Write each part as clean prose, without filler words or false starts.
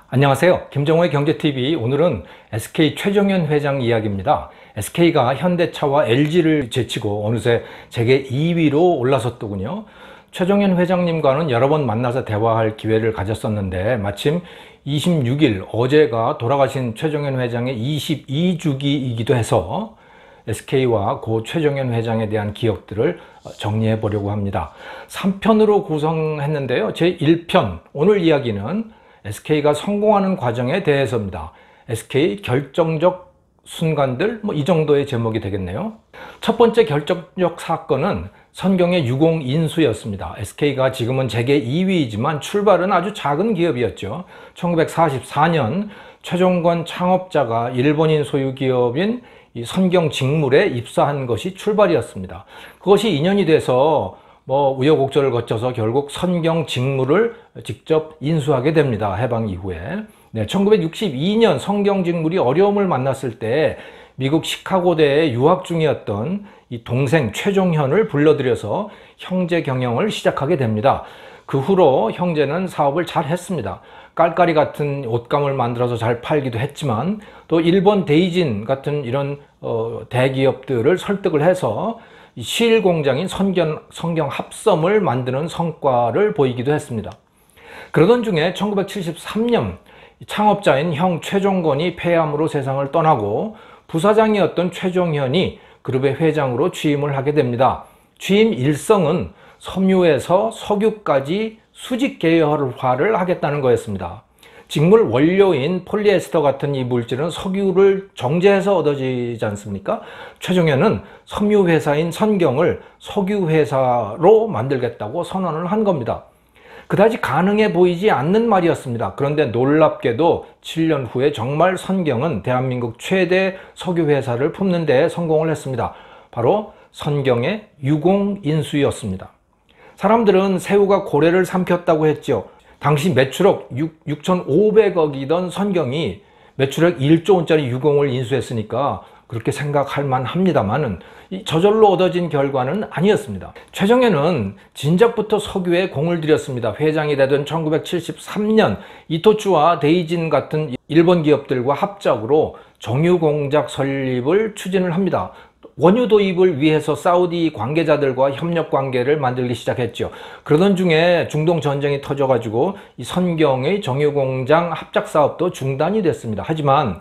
안녕하세요. 김정호의 경제TV. 오늘은 SK 최정현 회장 이야기입니다. SK가 현대차와 LG를 제치고 어느새 세계 2위로 올라섰더군요. 최정현 회장님과는 여러 번 만나서 대화할 기회를 가졌었는데 마침 26일 어제가 돌아가신 최정현 회장의 22주기이기도 해서 SK와 고 최정현 회장에 대한 기억들을 정리해 보려고 합니다. 3편으로 구성했는데요. 제1편, 오늘 이야기는 SK가 성공하는 과정에 대해서입니다. SK 결정적 순간들, 이 정도의 제목이 되겠네요. 첫 번째 결정적 사건은 선경의 유공 인수였습니다. SK가 지금은 세계 2위이지만 출발은 아주 작은 기업이었죠. 1944년 최종권 창업자가 일본인 소유 기업인 선경 직물에 입사한 것이 출발이었습니다. 그것이 인연이 돼서 우여곡절을 거쳐서 결국 선경 직물을 직접 인수하게 됩니다. 해방 이후에. 1962년 선경 직물이 어려움을 만났을 때 미국 시카고대에 유학 중이었던 이 동생 최종현을 불러들여서 형제 경영을 시작하게 됩니다. 그 후로 형제는 사업을 잘 했습니다. 깔깔이 같은 옷감을 만들어서 잘 팔기도 했지만 또 일본 데이진 같은 이런 대기업들을 설득을 해서 실 공장인 선경 합섬을 만드는 성과를 보이기도 했습니다. 그러던 중에 1973년 창업자인 형 최종건이 폐암으로 세상을 떠나고 부사장이었던 최종현이 그룹의 회장으로 취임을 하게 됩니다. 취임 일성은 섬유에서 석유까지 수직 계열화를 하겠다는 거였습니다. 직물 원료인 폴리에스터 같은 이 물질은 석유를 정제해서 얻어지지 않습니까? 최종현은 섬유회사인 선경을 석유회사로 만들겠다고 선언을 한 겁니다. 그다지 가능해 보이지 않는 말이었습니다. 그런데 놀랍게도 7년 후에 정말 선경은 대한민국 최대 석유회사를 품는 데 성공을 했습니다. 바로 선경의 유공인수였습니다. 사람들은 새우가 고래를 삼켰다고 했죠. 당시 매출액 6,500억이던 선경이 매출액 1조 원짜리 유공을 인수했으니까 그렇게 생각할 만합니다만은 저절로 얻어진 결과는 아니었습니다. 최정현은 진작부터 석유에 공을 들였습니다. 회장이 되던 1973년 이토츠와 데이진 같은 일본 기업들과 합작으로 정유공장 설립을 추진을 합니다. 원유 도입을 위해서 사우디 관계자들과 협력 관계를 만들기 시작했죠. 그러던 중에 중동 전쟁이 터져가지고 이 선경의 정유공장 합작 사업도 중단이 됐습니다. 하지만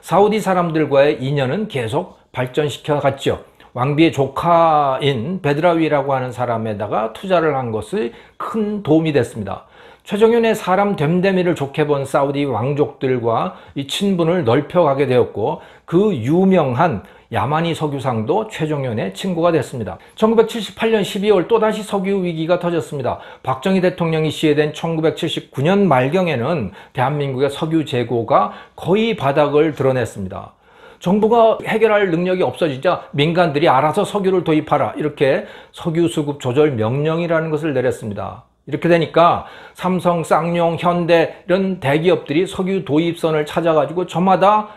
사우디 사람들과의 인연은 계속 발전시켜 갔죠. 왕비의 조카인 베드라위라고 하는 사람에다가 투자를 한 것이 큰 도움이 됐습니다. 최정현의 사람 됨됨이를 좋게 본 사우디 왕족들과 이 친분을 넓혀가게 되었고 그 유명한 야마니 석유상도 최정현의 친구가 됐습니다. 1978년 12월 또다시 석유 위기가 터졌습니다. 박정희 대통령이 시해된 1979년 말경에는 대한민국의 석유 재고가 거의 바닥을 드러냈습니다. 정부가 해결할 능력이 없어지자 민간들이 알아서 석유를 도입하라, 이렇게 석유 수급 조절 명령이라는 것을 내렸습니다. 이렇게 되니까 삼성, 쌍용, 현대 이런 대기업들이 석유 도입선을 찾아가지고 저마다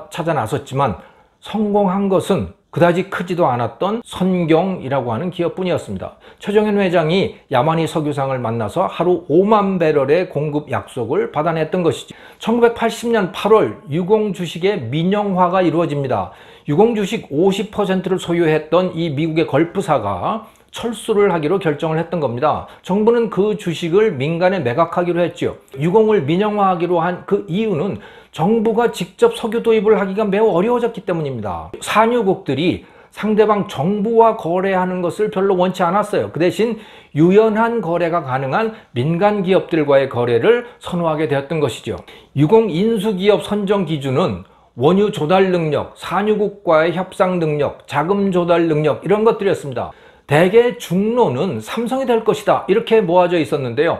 찾아 나섰지만 성공한 것은 그다지 크지도 않았던 선경이라고 하는 기업뿐이었습니다. 최정현 회장이 야마니 석유상을 만나서 하루 5만 배럴의 공급 약속을 받아냈던 것이죠. 1980년 8월 유공 주식의 민영화가 이루어집니다. 유공 주식 50%를 소유했던 이 미국의 걸프사가 철수를 하기로 결정을 했던 겁니다. 정부는 그 주식을 민간에 매각하기로 했죠. 유공을 민영화하기로 한 그 이유는 정부가 직접 석유 도입을 하기가 매우 어려워졌기 때문입니다. 산유국들이 상대방 정부와 거래하는 것을 별로 원치 않았어요. 그 대신 유연한 거래가 가능한 민간 기업들과의 거래를 선호하게 되었던 것이죠. 유공 인수기업 선정 기준은 원유 조달 능력, 산유국과의 협상 능력, 자금 조달 능력, 이런 것들이었습니다. 대개 중로는 삼성이 될 것이다, 이렇게 모아져 있었는데요.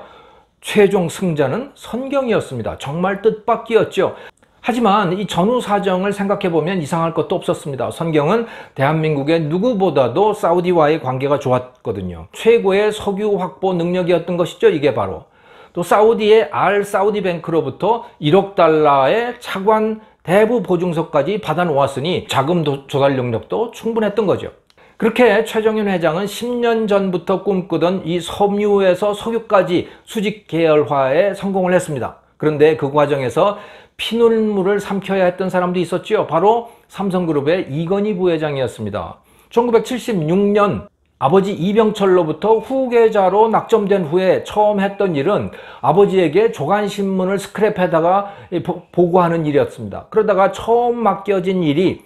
최종 승자는 선경이었습니다. 정말 뜻밖이었죠. 하지만 이 전후 사정을 생각해보면 이상할 것도 없었습니다. 선경은 대한민국의 누구보다도 사우디와의 관계가 좋았거든요. 최고의 석유 확보 능력이었던 것이죠. 이게 바로 또 사우디의 사우디뱅크로부터 1억 달러의 차관 대부 보증서까지 받아놓았으니 자금 조달 능력도 충분했던 거죠. 그렇게 최정현 회장은 10년 전부터 꿈꾸던 이 섬유에서 석유까지 수직 계열화에 성공을 했습니다. 그런데 그 과정에서 피눈물을 삼켜야 했던 사람도 있었죠. 바로 삼성그룹의 이건희 부회장이었습니다. 1976년 아버지 이병철로부터 후계자로 낙점된 후에 처음 했던 일은 아버지에게 조간신문을 스크랩해다가 보고하는 일이었습니다. 그러다가 처음 맡겨진 일이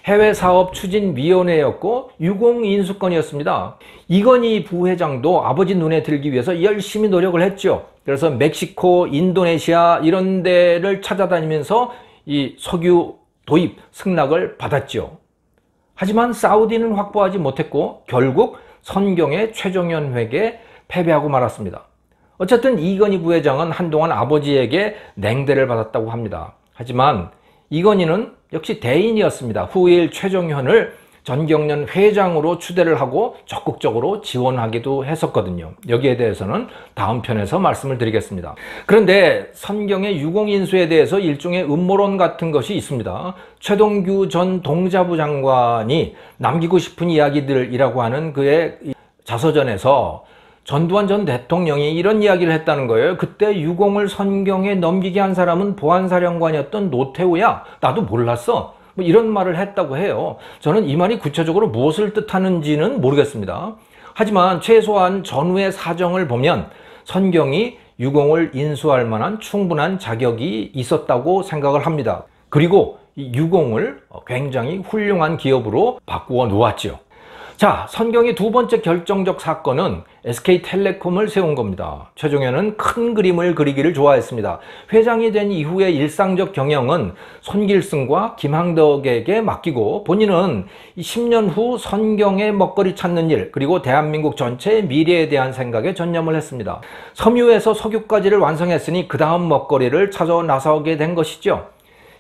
해외사업추진위원회였고 유공인수권이었습니다. 이건희 부회장도 아버지 눈에 들기 위해서 열심히 노력을 했죠. 그래서 멕시코, 인도네시아 이런 데를 찾아다니면서 이 석유 도입 승낙을 받았죠. 하지만 사우디는 확보하지 못했고 결국 선경의 최종연회에 패배하고 말았습니다. 어쨌든 이건희 부회장은 한동안 아버지에게 냉대를 받았다고 합니다. 하지만 이건희는 역시 대인이었습니다. 후일 최종현을 전경련 회장으로 추대를 하고 적극적으로 지원하기도 했었거든요. 여기에 대해서는 다음 편에서 말씀을 드리겠습니다. 그런데 선경의 유공인수에 대해서 일종의 음모론 같은 것이 있습니다. 최동규 전 동자부 장관이 남기고 싶은 이야기들이라고 하는 그의 자서전에서 전두환 전 대통령이 이런 이야기를 했다는 거예요. 그때 유공을 선경에 넘기게 한 사람은 보안사령관이었던 노태우야. 나도 몰랐어. 뭐 이런 말을 했다고 해요. 저는 이 말이 구체적으로 무엇을 뜻하는지는 모르겠습니다. 하지만 최소한 전후의 사정을 보면 선경이 유공을 인수할 만한 충분한 자격이 있었다고 생각을 합니다. 그리고 이 유공을 굉장히 훌륭한 기업으로 바꾸어 놓았죠. 자, 선경의 두 번째 결정적 사건은 SK텔레콤을 세운 겁니다. 최종현은 큰 그림을 그리기를 좋아했습니다. 회장이 된 이후의 일상적 경영은 손길승과 김항덕에게 맡기고 본인은 10년 후 선경의 먹거리 찾는 일 그리고 대한민국 전체의 미래에 대한 생각에 전념을 했습니다. 섬유에서 석유까지를 완성했으니 그 다음 먹거리를 찾아 나서게 된 것이죠.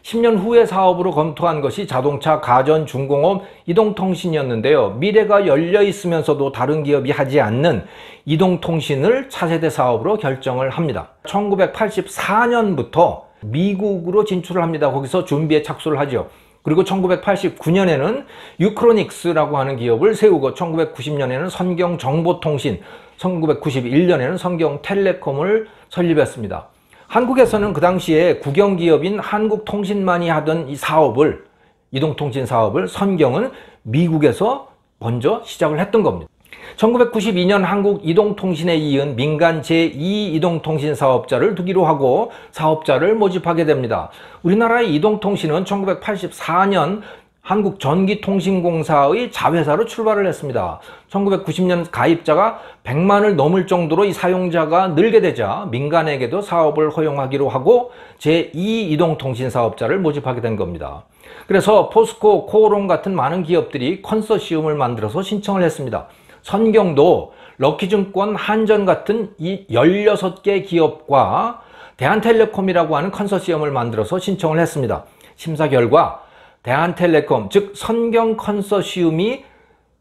10년 후의 사업으로 검토한 것이 자동차, 가전, 중공업, 이동통신이었는데요. 미래가 열려 있으면서도 다른 기업이 하지 않는 이동통신을 차세대 사업으로 결정을 합니다. 1984년부터 미국으로 진출을 합니다. 거기서 준비에 착수를 하죠. 그리고 1989년에는 유크로닉스라고 하는 기업을 세우고 1990년에는 선경정보통신, 1991년에는 선경텔레콤을 설립했습니다. 한국에서는 그 당시에 국영기업인 한국통신만이 하던 이 사업을, 이동통신 사업을 선경은 미국에서 먼저 시작을 했던 겁니다. 1992년 한국이동통신에 이은 민간 제2 이동통신 사업자를 두기로 하고 사업자를 모집하게 됩니다. 우리나라의 이동통신은 1984년 한국전기통신공사의 자회사로 출발을 했습니다. 1990년 가입자가 100만을 넘을 정도로 이 사용자가 늘게 되자 민간에게도 사업을 허용하기로 하고 제2 이동통신 사업자를 모집하게 된 겁니다. 그래서 포스코, 코오롱 같은 많은 기업들이 컨소시엄을 만들어서 신청을 했습니다. 선경도 럭키증권, 한전 같은 이 16개 기업과 대한텔레콤이라고 하는 컨소시엄을 만들어서 신청을 했습니다. 심사 결과 대한텔레콤, 즉 선경 컨소시엄이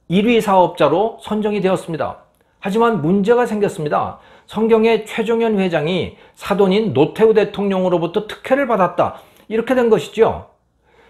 1위 사업자로 선정이 되었습니다. 하지만 문제가 생겼습니다. 선경의 최종현 회장이 사돈인 노태우 대통령으로부터 특혜를 받았다. 이렇게 된 것이죠.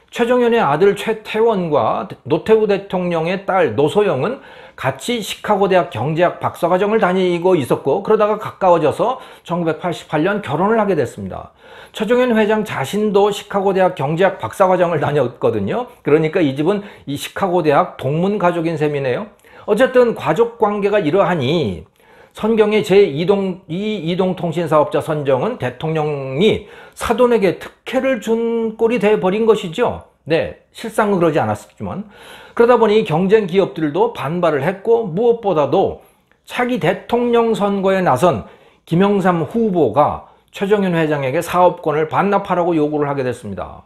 최종현의 아들 최태원과 노태우 대통령의 딸 노소영은 같이 시카고 대학 경제학 박사과정을 다니고 있었고 그러다가 가까워져서 1988년 결혼을 하게 됐습니다. 최종현 회장 자신도 시카고 대학 경제학 박사과정을 다녔거든요. 그러니까 이 집은 이 시카고 대학 동문 가족인 셈이네요. 어쨌든 가족 관계가 이러하니 선경의 제2 이동통신사업자 선정은 대통령이 사돈에게 특혜를 준 꼴이 돼버린 것이죠. 네, 실상은 그러지 않았지만 그러다 보니 경쟁 기업들도 반발을 했고 무엇보다도 차기 대통령 선거에 나선 김영삼 후보가 최종현 회장에게 사업권을 반납하라고 요구를 하게 됐습니다.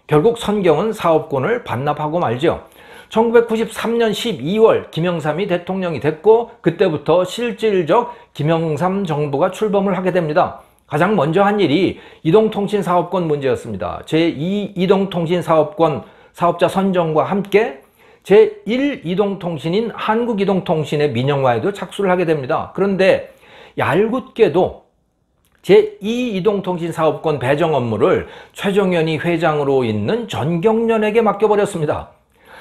결국 선경은 사업권을 반납하고 말죠. 1993년 12월 김영삼이 대통령이 됐고 그때부터 실질적 김영삼 정부가 출범을 하게 됩니다. 가장 먼저 한 일이 이동통신 사업권 문제였습니다. 제2 이동통신 사업권 사업자 선정과 함께 제1 이동통신인 한국이동통신의 민영화에도 착수를 하게 됩니다. 그런데 얄궂게도 제2 이동통신 사업권 배정 업무를 최종현이 회장으로 있는 전경련에게 맡겨버렸습니다.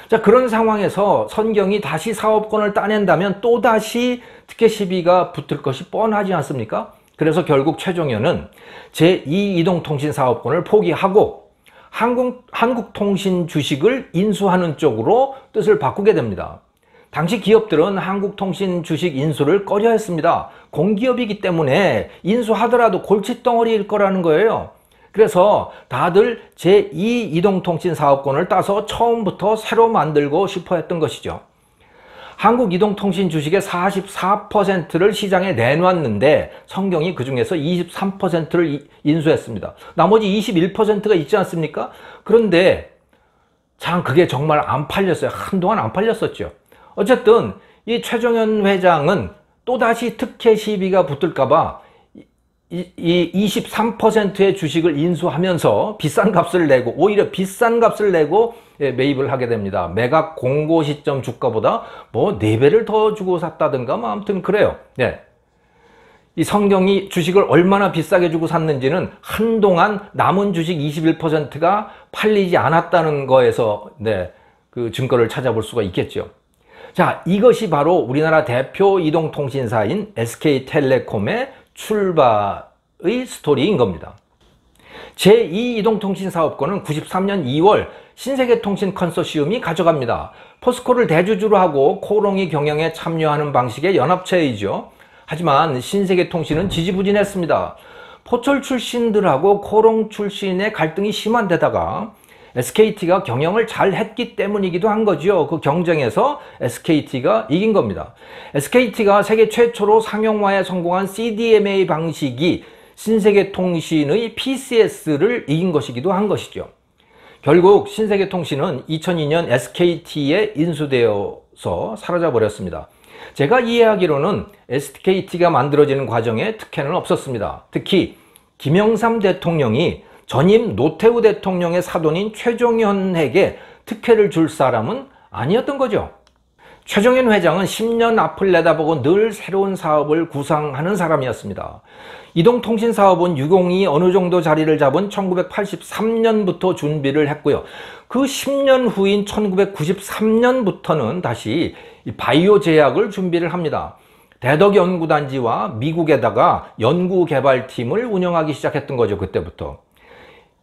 자, 그런 상황에서 선경이 다시 사업권을 따낸다면 또다시 특혜 시비가 붙을 것이 뻔하지 않습니까? 그래서 결국 최종현은 제2이동통신사업권을 포기하고 한국통신 주식을 인수하는 쪽으로 뜻을 바꾸게 됩니다. 당시 기업들은 한국통신 주식 인수를 꺼려했습니다. 공기업이기 때문에 인수하더라도 골칫덩어리일 거라는 거예요. 그래서 다들 제2이동통신사업권을 따서 처음부터 새로 만들고 싶어 했던 것이죠. 한국이동통신 주식의 44%를 시장에 내놨는데 성경이 그 중에서 23%를 인수했습니다. 나머지 21%가 있지 않습니까? 그런데 참 그게 정말 안 팔렸어요. 한동안 안 팔렸었죠. 어쨌든 이 최종현 회장은 또다시 특혜 시비가 붙을까봐 이 23%의 주식을 인수하면서 비싼 값을 내고, 오히려 비싼 값을 내고 매입을 하게 됩니다. 매각 공고 시점 주가보다 뭐 4배를 더 주고 샀다든가 뭐 아무튼 그래요. 네. 이 성경이 주식을 얼마나 비싸게 주고 샀는지는 한동안 남은 주식 21%가 팔리지 않았다는 거에서 그 증거를 찾아볼 수가 있겠죠. 자, 이것이 바로 우리나라 대표 이동통신사인 SK텔레콤의 출발의 스토리인 겁니다. 제2이동통신사업권은 93년 2월 신세계통신 컨소시엄이 가져갑니다. 포스코를 대주주로 하고 코롱이 경영에 참여하는 방식의 연합체이죠. 하지만 신세계통신은 지지부진했습니다. 포철 출신들하고 코롱 출신의 갈등이 심한 데다가 SKT가 경영을 잘 했기 때문이기도 한 거죠. 그 경쟁에서 SKT가 이긴 겁니다. SKT가 세계 최초로 상용화에 성공한 CDMA 방식이 신세계통신의 PCS를 이긴 것이기도 한 것이죠. 결국 신세계통신은 2002년 SKT에 인수되어서 사라져 버렸습니다. 제가 이해하기로는 SKT가 만들어지는 과정에 특혜는 없었습니다. 특히 김영삼 대통령이 전임 노태우 대통령의 사돈인 최종현에게 특혜를 줄 사람은 아니었던 거죠. 최종현 회장은 10년 앞을 내다보고 늘 새로운 사업을 구상하는 사람이었습니다. 이동통신사업은 유공이 어느 정도 자리를 잡은 1983년부터 준비를 했고요. 그 10년 후인 1993년부터는 다시 바이오 제약을 준비를 합니다. 대덕연구단지와 미국에다가 연구개발팀을 운영하기 시작했던 거죠. 그때부터.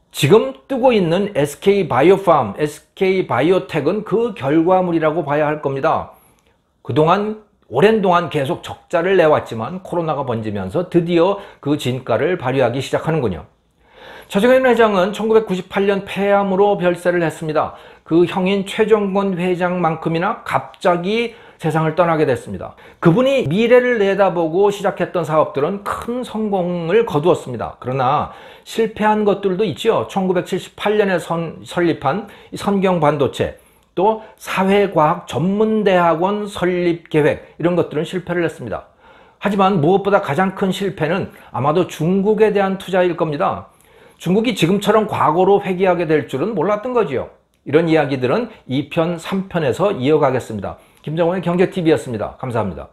지금 뜨고 있는 SK바이오팜, SK바이오텍은 그 결과물이라고 봐야 할 겁니다. 그동안 오랜 동안 계속 적자를 내왔지만 코로나가 번지면서 드디어 그 진가를 발휘하기 시작하는군요. 최종현 회장은 1998년 폐암으로 별세를 했습니다. 그 형인 최정권 회장만큼이나 갑자기 세상을 떠나게 됐습니다. 그분이 미래를 내다보고 시작했던 사업들은 큰 성공을 거두었습니다. 그러나 실패한 것들도 있죠. 1978년에 설립한 선경반도체, 또 사회과학 전문대학원 설립 계획, 이런 것들은 실패를 했습니다. 하지만 무엇보다 가장 큰 실패는 아마도 중국에 대한 투자일 겁니다. 중국이 지금처럼 과거로 회귀하게 될 줄은 몰랐던 거지요. 이런 이야기들은 2편, 3편에서 이어가겠습니다. 김정은의 경제TV였습니다. 감사합니다.